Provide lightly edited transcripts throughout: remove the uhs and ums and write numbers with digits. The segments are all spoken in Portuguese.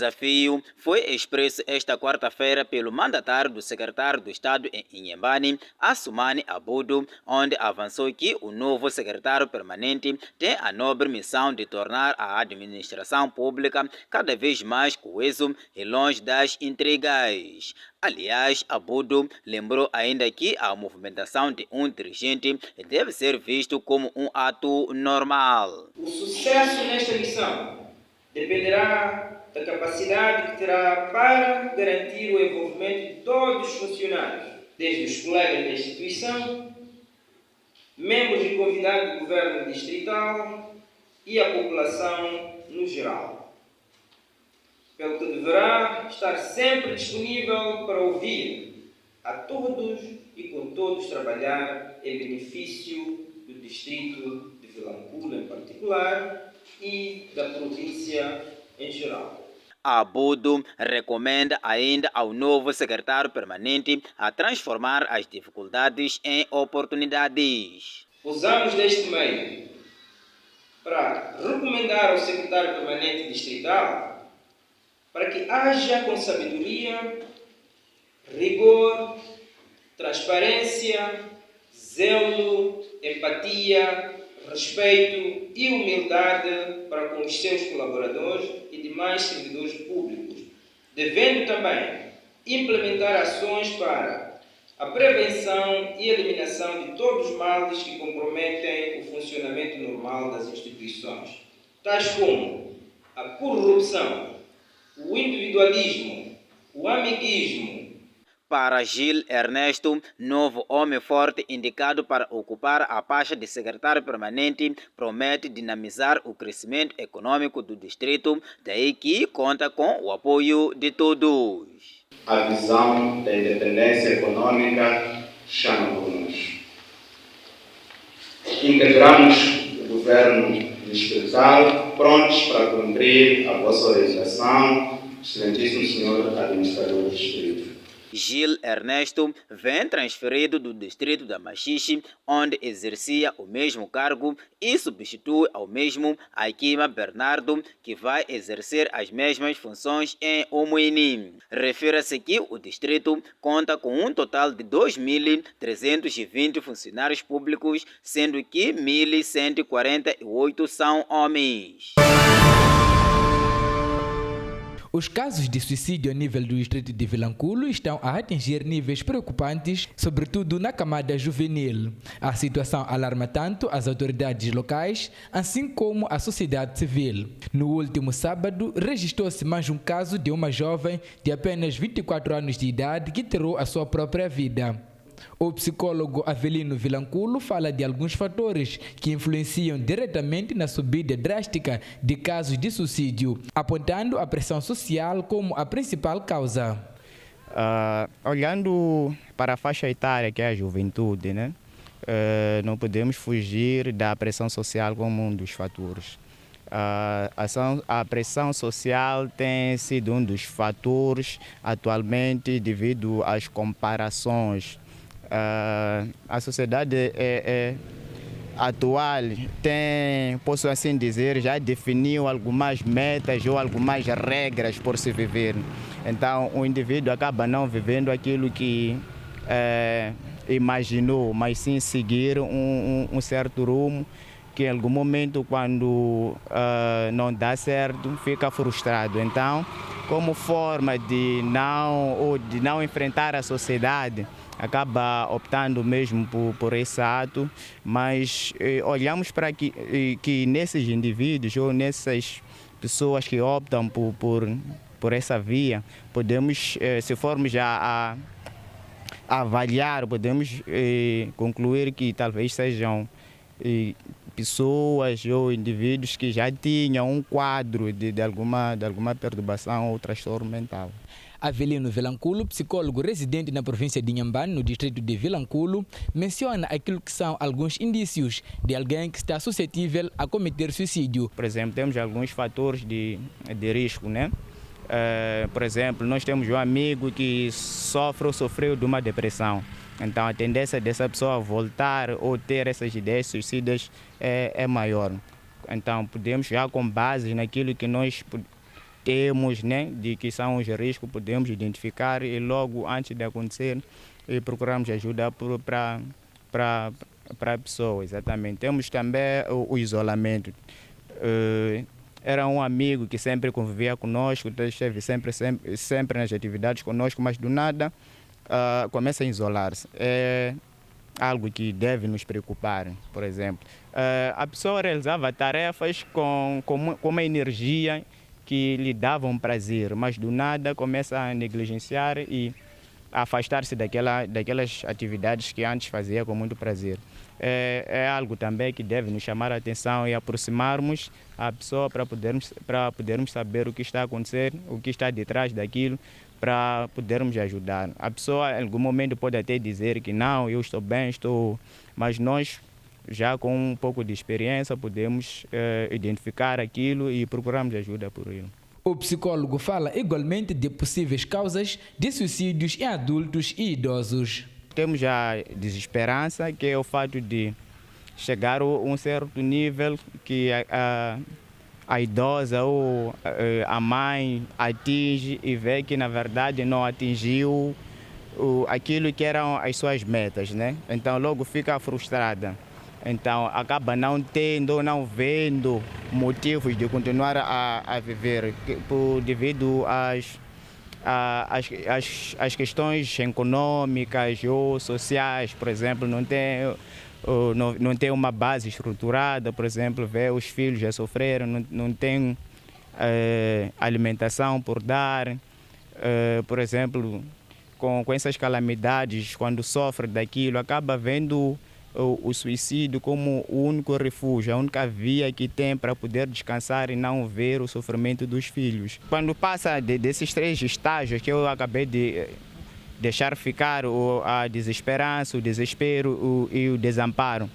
desafio foi expresso esta quarta-feira pelo mandatário do secretário do Estado em Inhambane, Assumani Abudu, onde avançou que o novo secretário permanente tem a nobre missão de tornar a administração pública cada vez mais coeso e longe das intrigas. Aliás, Abudu lembrou ainda que a movimentação de um dirigente deve ser visto como um ato normal. O sucesso nesta missão dependerá da capacidade que terá para garantir o envolvimento de todos os funcionários, desde os colegas da instituição, membros e convidados do governo distrital e a população no geral. Pelo que deverá estar sempre disponível para ouvir a todos e com todos trabalhar em benefício do distrito de Vilanculo em particular e da província em geral. Abudu recomenda ainda ao novo secretário permanente a transformar as dificuldades em oportunidades. Usamos deste meio para recomendar ao secretário permanente distrital para que haja com sabedoria, rigor, transparência, zelo, empatia, respeito e humildade para com os seus colaboradores e demais servidores públicos, devendo também implementar ações para a prevenção e eliminação de todos os males que comprometem o funcionamento normal das instituições, tais como a corrupção, o individualismo, o amiguismo. Para Gil Ernesto, novo homem forte indicado para ocupar a pasta de secretário permanente, promete dinamizar o crescimento econômico do distrito, daí que conta com o apoio de todos. A visão da independência econômica chama por nós. Integramos o governo distrital, prontos para cumprir a vossa legislação, excelentíssimo senhor administrador do distrito. Gil Ernesto vem transferido do distrito da Machixe, onde exercia o mesmo cargo, e substitui ao mesmo Aikima Bernardo, que vai exercer as mesmas funções em Umuini. Refere-se que o distrito conta com um total de 2.320 funcionários públicos, sendo que 1.148 são homens. Os casos de suicídio a nível do distrito de Vilanculo estão a atingir níveis preocupantes, sobretudo na camada juvenil. A situação alarma tanto as autoridades locais, assim como a sociedade civil. No último sábado, registrou-se mais um caso de uma jovem de apenas 24 anos de idade que tirou a sua própria vida. O psicólogo Avelino Vilanculo fala de alguns fatores que influenciam diretamente na subida drástica de casos de suicídio, apontando a pressão social como a principal causa. Olhando para a faixa etária que é a juventude, né? Não podemos fugir da pressão social como um dos fatores. A pressão social tem sido um dos fatores atualmente devido às comparações. A sociedade atual tem, posso assim dizer, já definiu algumas metas ou algumas regras por se viver. Então o indivíduo acaba não vivendo aquilo que imaginou, mas sim seguir um certo rumo que em algum momento, quando não dá certo, fica frustrado. Então, como forma de não enfrentar a sociedade, acaba optando mesmo por esse ato, mas olhamos para que nesses indivíduos ou nessas pessoas que optam por essa via, podemos, se formos a avaliar, podemos concluir que talvez sejam pessoas ou indivíduos que já tinham um quadro de alguma perturbação ou transtorno mental. Avelino Vilanculo, psicólogo residente na província de Inhambane, no distrito de Vilanculo, menciona aquilo que são alguns indícios de alguém que está suscetível a cometer suicídio. Por exemplo, temos alguns fatores de risco, né? Por exemplo, nós temos um amigo que sofreu de uma depressão. Então a tendência dessa pessoa voltar ou ter essas ideias suicidas é maior. Então podemos já com base naquilo que nós temos, né, de que são os riscos, podemos identificar e logo antes de acontecer procuramos ajuda para a pessoa, exatamente. Temos também o isolamento. Era um amigo que sempre convivia conosco, esteve sempre nas atividades conosco, mas do nada começa a isolar-se. É algo que deve nos preocupar, por exemplo. A pessoa realizava tarefas com uma energia que lhe dava um prazer, mas do nada começa a negligenciar e afastar-se daquelas atividades que antes fazia com muito prazer. É algo também que deve nos chamar a atenção e aproximarmos a pessoa para podermos saber o que está a acontecer, o que está detrás daquilo, para podermos ajudar. A pessoa em algum momento pode até dizer que não, eu estou bem, mas nós já com um pouco de experiência podemos identificar aquilo e procuramos ajuda por ele. O psicólogo fala igualmente de possíveis causas de suicídios em adultos e idosos. Temos a desesperança, que é o fato de chegar a um certo nível que a idosa ou a mãe atinge e vê que na verdade não atingiu aquilo que eram as suas metas, né? Então logo fica frustrada. Então acaba não vendo motivos de continuar a viver devido às questões econômicas ou sociais, por exemplo, não tem uma base estruturada, por exemplo, vê os filhos já sofreram, não tem alimentação por dar, por exemplo, com essas calamidades, quando sofre daquilo, acaba vendo o suicídio como o único refúgio, a única via que tem para poder descansar e não ver o sofrimento dos filhos. Quando passa desses 3 estágios que eu acabei de deixar ficar, a desesperança, o desespero e o desamparo,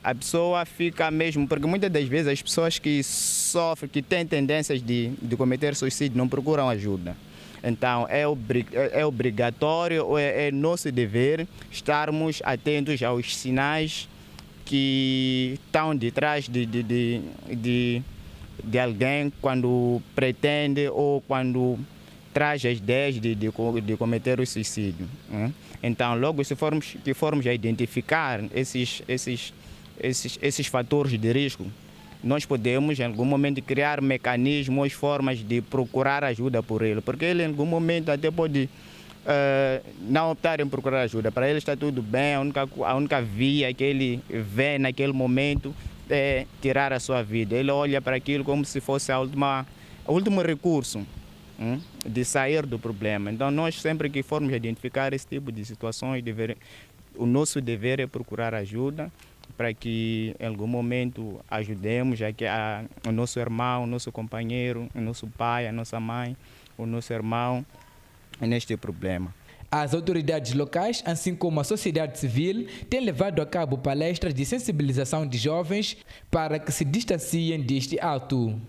a pessoa fica mesmo, porque muitas das vezes as pessoas que sofrem, que têm tendências de cometer suicídio não procuram ajuda. Então é obrigatório, é nosso dever estarmos atentos aos sinais que estão detrás de alguém quando pretende ou quando traz as ideias de cometer o suicídio. Né? Então logo se formos a identificar esses fatores de risco, nós podemos, em algum momento, criar mecanismos, formas de procurar ajuda por ele. Porque ele, em algum momento, até pode não optar em procurar ajuda. Para ele está tudo bem, a única via que ele vê naquele momento é tirar a sua vida. Ele olha para aquilo como se fosse o último recurso de sair do problema. Então, nós, sempre que formos identificar esse tipo de situações, o nosso dever é procurar ajuda, para que em algum momento ajudemos o nosso irmão, o nosso companheiro, o nosso pai, a nossa mãe, o nosso irmão neste problema. As autoridades locais, assim como a sociedade civil, têm levado a cabo palestras de sensibilização de jovens para que se distanciem deste ato.